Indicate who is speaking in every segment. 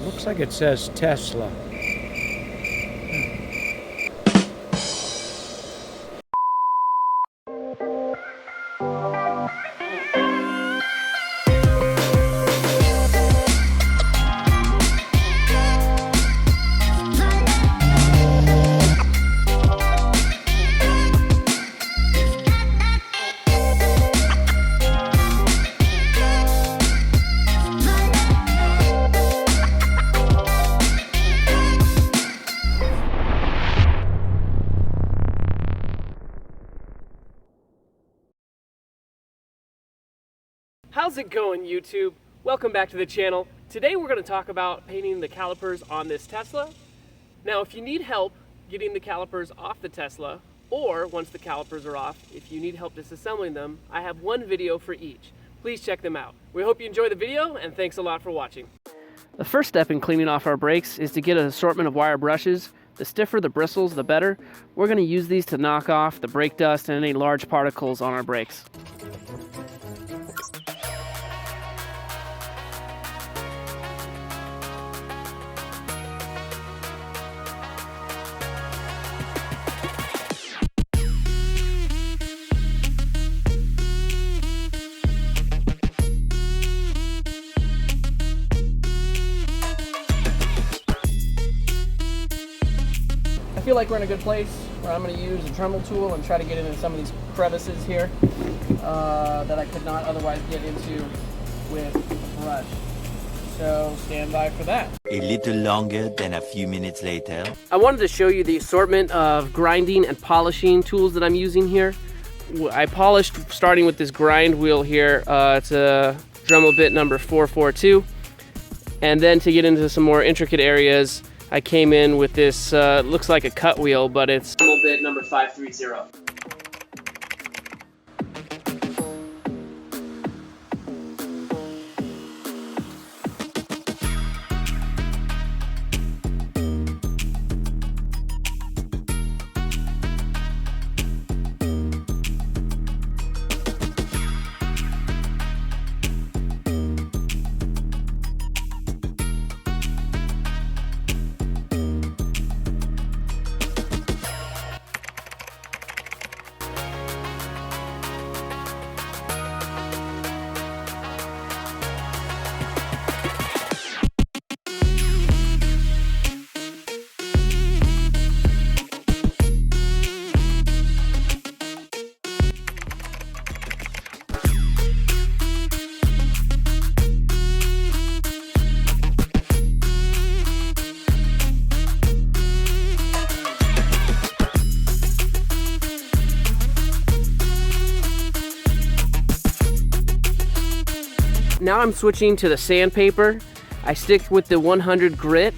Speaker 1: Looks like it says Tesla.
Speaker 2: How's it going, YouTube? Welcome back to the channel. Today we're going to talk about painting the calipers on this Tesla. Now, if you need help getting the calipers off the Tesla, or once the calipers are off, if you need help disassembling them, I have one video for each. Please check them out. We hope you enjoy the video, and thanks a lot for watching. The first step in cleaning off our brakes is to get an assortment of wire brushes. The stiffer the bristles, the better. We're going to use these to knock off the brake dust and any large particles on our brakes. I feel like we're in a good place where I'm going to use a Dremel tool and try to get into some of these crevices here that I could not otherwise get into with a brush. So stand by for that.
Speaker 3: A little longer than a few minutes later.
Speaker 2: I wanted to show you the assortment of grinding and polishing tools that I'm using here. I polished starting with this grind wheel here. It's a Dremel bit number 442. And then to get into some more intricate areas, I came in with this, looks like a cut wheel, but it's Dremel bit number 530. Now I'm switching to the sandpaper. I stick with the 100 grit,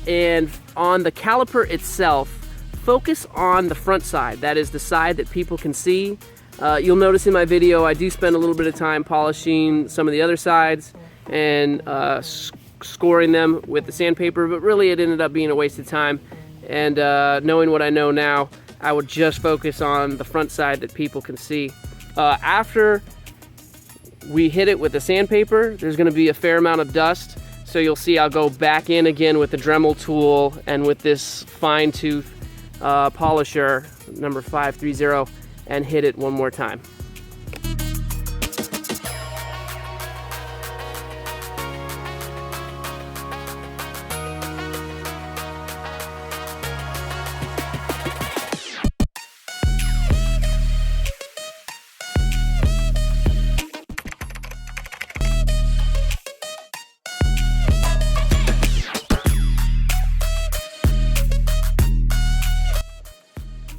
Speaker 2: and on the caliper itself, focus on the front side. That is the side that people can see. You'll notice in my video I do spend a little bit of time polishing some of the other sides and scoring them with the sandpaper, but really it ended up being a waste of time. And knowing what I know now, I would just focus on the front side that people can see. After we hit it with the sandpaper, there's going to be a fair amount of dust, so you'll see I'll go back in again with the Dremel tool and with this fine tooth polisher number 530 and hit it one more time.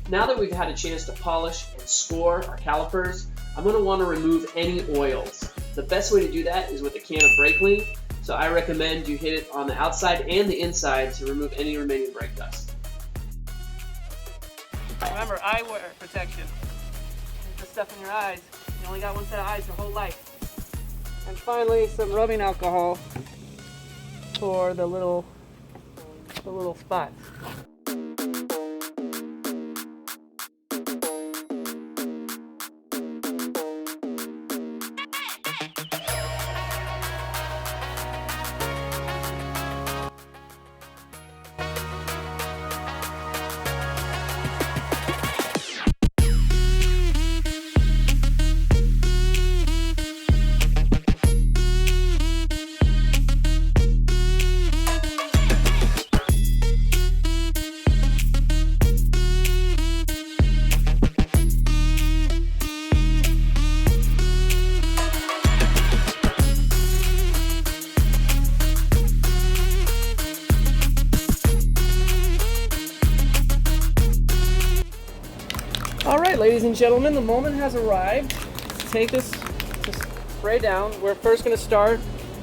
Speaker 2: Now that we've had a chance to polish and score our calipers, I'm going to want to remove any oils. The best way to do that is with a can of brake clean, so I recommend you hit it on the outside and the inside to remove any remaining brake dust. Remember, eyewear protection. There's the stuff in your eyes. You only got one set of eyes your whole life. And finally, some rubbing alcohol for the little spots. right, ladies and gentlemen, the moment has arrived. Let's take this to spray down. We're first going to start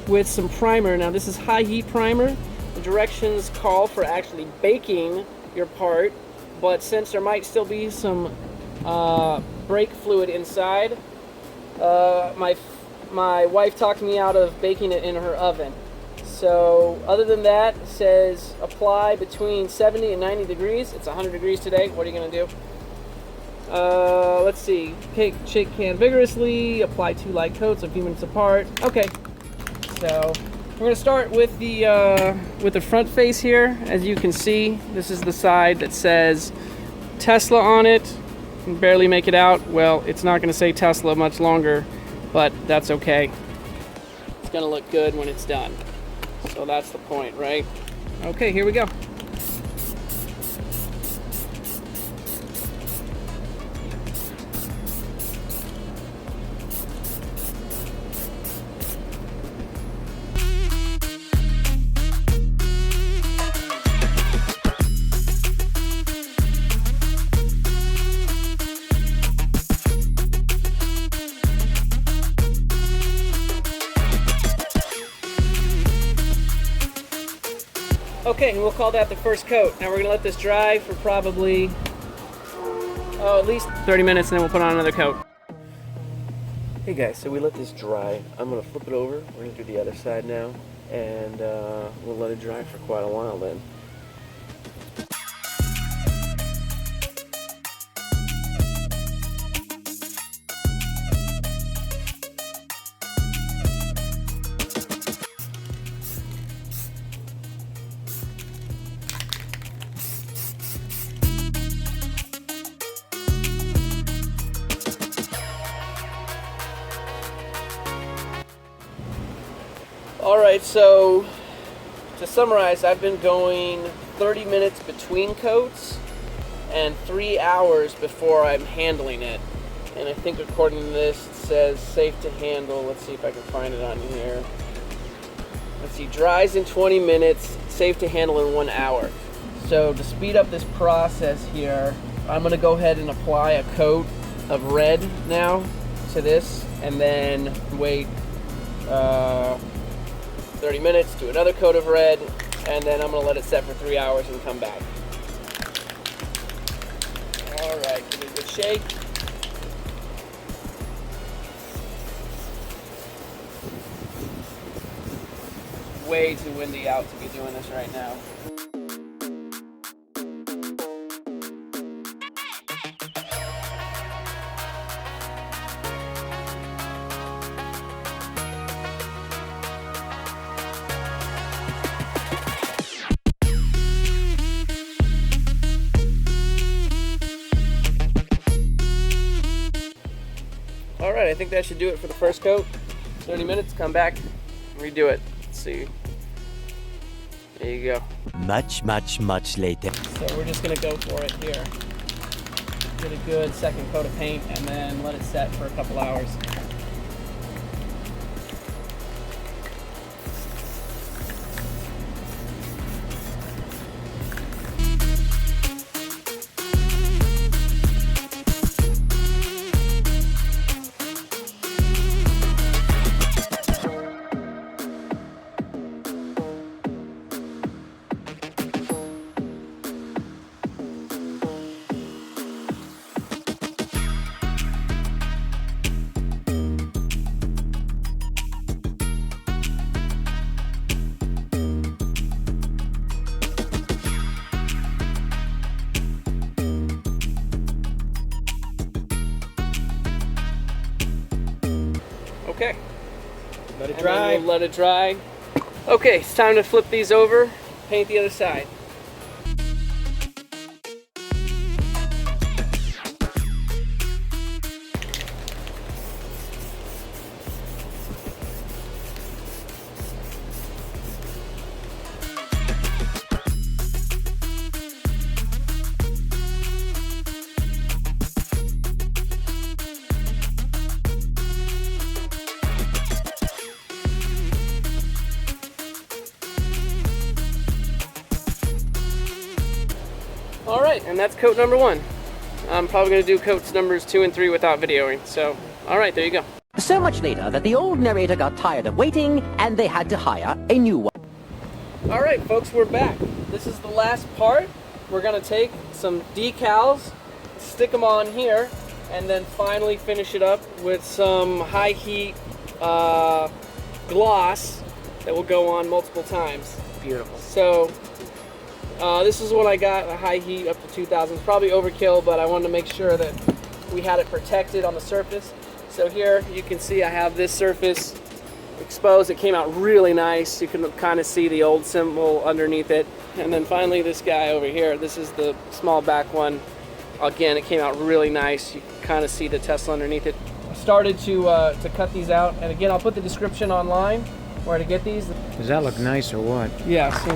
Speaker 2: with some primer. Now this is high heat primer. The directions call for actually baking your part, but since there might still be some brake fluid inside, my wife talked me out of baking it in her oven. So other than that, it says apply between 70 and 90 degrees. It's 100 degrees today. What are you going to do? Let's see. Shake can vigorously. Apply 2 light coats a few minutes apart. Okay. So we're going to start with the front face here. As you can see, this is the side that says Tesla on it. You can barely make it out. Well, it's not going to say Tesla much longer, but that's okay. It's going to look good when it's done. So that's the point, right? Okay, here we go. Okay, we'll call that the first coat. Now we're gonna let this dry for probably, at least 30 minutes, and then we'll put on another coat. Hey guys, so we let this dry. I'm gonna flip it over. We're gonna do the other side now, and we'll let it dry for quite a while then. Alright, so to summarize, I've been going 30 minutes between coats and 3 hours before I'm handling it. And I think according to this, it says safe to handle. Let's see if I can find it on here. Let's see, dries in 20 minutes, safe to handle in 1 hour. So to speed up this process here, I'm going to go ahead and apply a coat of red now to this, and then wait 30 minutes, do another coat of red, and then I'm going to let it set for 3 hours and come back. Alright, give it a good shake. Way too windy out to be doing this right now. Alright, I think that should do it for the first coat. 30 minutes, come back, redo it. Let's see. There you go.
Speaker 3: Much later.
Speaker 2: So we're just going to go for it here. Get a good second coat of paint and then let it set for a couple hours. Okay.
Speaker 1: Let it
Speaker 2: And
Speaker 1: dry.
Speaker 2: then we'll let it dry. Okay, it's time to flip these over, paint the other side. All right, and that's coat number 1. I'm probably gonna do coats numbers 2 and 3 without videoing. So, all right, there you go.
Speaker 4: So much later that the old narrator got tired of waiting and they had to hire a new one.
Speaker 2: All right, folks, we're back. This is the last part. We're gonna take some decals, stick them on here, and then finally finish it up with some high heat gloss that will go on multiple times.
Speaker 1: Beautiful.
Speaker 2: So this is what I got, a high heat up to 2000. It's probably overkill, but I wanted to make sure that we had it protected on the surface. So here you can see I have this surface exposed. It came out really nice. You can kind of see the old symbol underneath it. And then finally this guy over here, this is the small back one. Again, it came out really nice. You can kind of see the Tesla underneath it. I started to cut these out, and again, I'll put the description online where to get these.
Speaker 1: Does that look nice or what?
Speaker 2: Yeah, so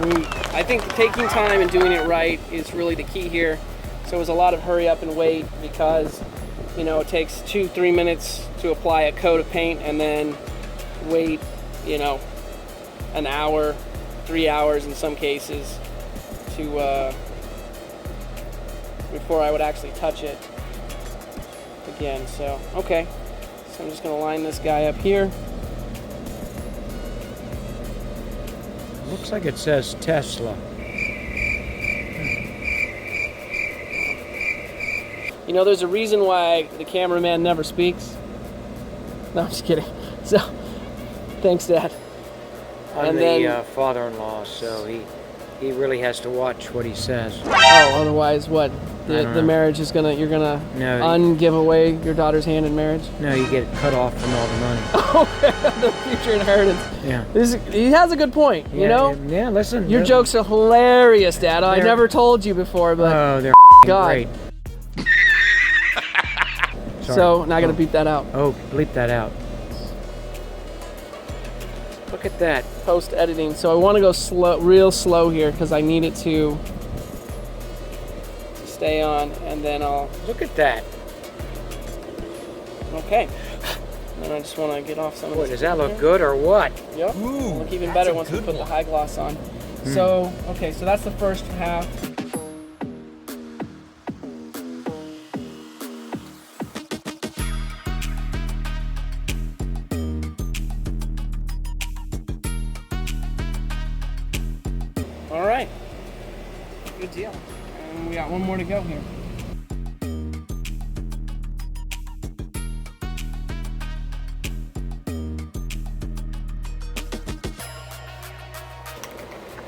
Speaker 2: I think taking time and doing it right is really the key here. So it was a lot of hurry up and wait because, you know, it takes 2-3 minutes to apply a coat of paint and then wait, you know, an hour, 3 hours in some cases to before I would actually touch it again. So okay, so I'm just gonna line this guy up here.
Speaker 1: Looks like it says Tesla.
Speaker 2: You know, there's a reason why the cameraman never speaks. No, I'm just kidding. So thanks, Dad.
Speaker 1: I'm
Speaker 2: And
Speaker 1: the
Speaker 2: then
Speaker 1: father-in-law, so he really has to watch what he says.
Speaker 2: oh, otherwise what?
Speaker 1: I don't
Speaker 2: The
Speaker 1: know.
Speaker 2: marriage is you're gonna
Speaker 1: No,
Speaker 2: ungive away your daughter's hand in marriage?
Speaker 1: No, you get cut off from all the money.
Speaker 2: Okay, the future inheritance.
Speaker 1: Yeah.
Speaker 2: He has a good point, you know?
Speaker 1: Yeah, listen.
Speaker 2: Your jokes are hilarious, Dad. I never told you before, but
Speaker 1: Oh, they're
Speaker 2: God.
Speaker 1: great.
Speaker 2: So now I gotta beep that out.
Speaker 1: Oh, bleep that out. Look at that.
Speaker 2: Post editing. So I want to go slow, real slow here because I need it to stay on, and then I'll.
Speaker 1: Look at that.
Speaker 2: Okay. And then I just want to get off some of
Speaker 1: Boy,
Speaker 2: this.
Speaker 1: does that look good or what?
Speaker 2: Yep. It'll look even better once we put the high gloss on. So okay, so that's the first half. All right, good deal. And we got one more to go here.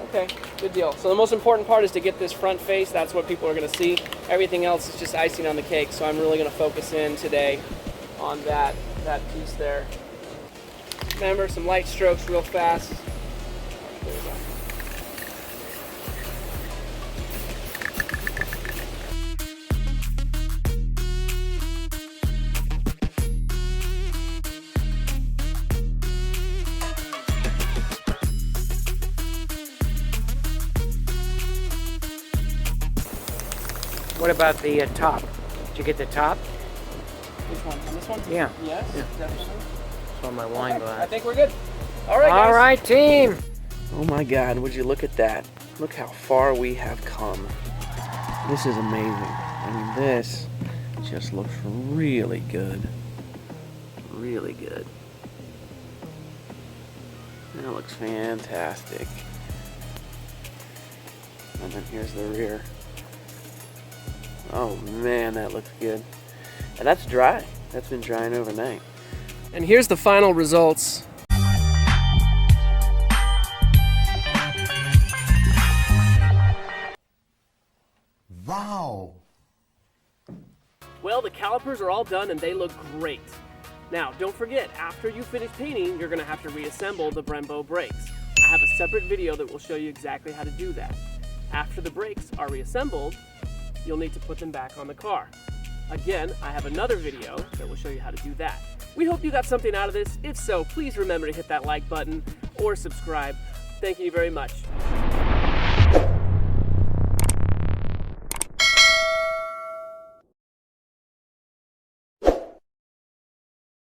Speaker 2: Okay, good deal. So the most important part is to get this front face. That's what people are going to see. Everything else is just icing on the cake. So I'm really going to focus in today on that piece there. Remember, some light strokes real fast. There we go.
Speaker 1: What about the top? Did you get the top?
Speaker 2: Which one? On this one?
Speaker 1: Yeah.
Speaker 2: Yes,
Speaker 1: Yeah.
Speaker 2: definitely.
Speaker 1: It's on my wine
Speaker 2: I
Speaker 1: glass.
Speaker 2: think we're good. All right, guys.
Speaker 1: All right, team.
Speaker 2: Oh my God, would you look at that? Look how far we have come. This is amazing. I mean, this just looks really good. Really good. That looks fantastic. And then here's the rear. Oh man, that looks good. And that's dry. That's been drying overnight. And here's the final results.
Speaker 5: Wow.
Speaker 2: Well, the calipers are all done and they look great. Now, don't forget, after you finish painting, you're gonna have to reassemble the Brembo brakes. I have a separate video that will show you exactly how to do that. After the brakes are reassembled, you'll need to put them back on the car. Again, I have another video that will show you how to do that. We hope you got something out of this. If so, please remember to hit that like button or subscribe. Thank you very much.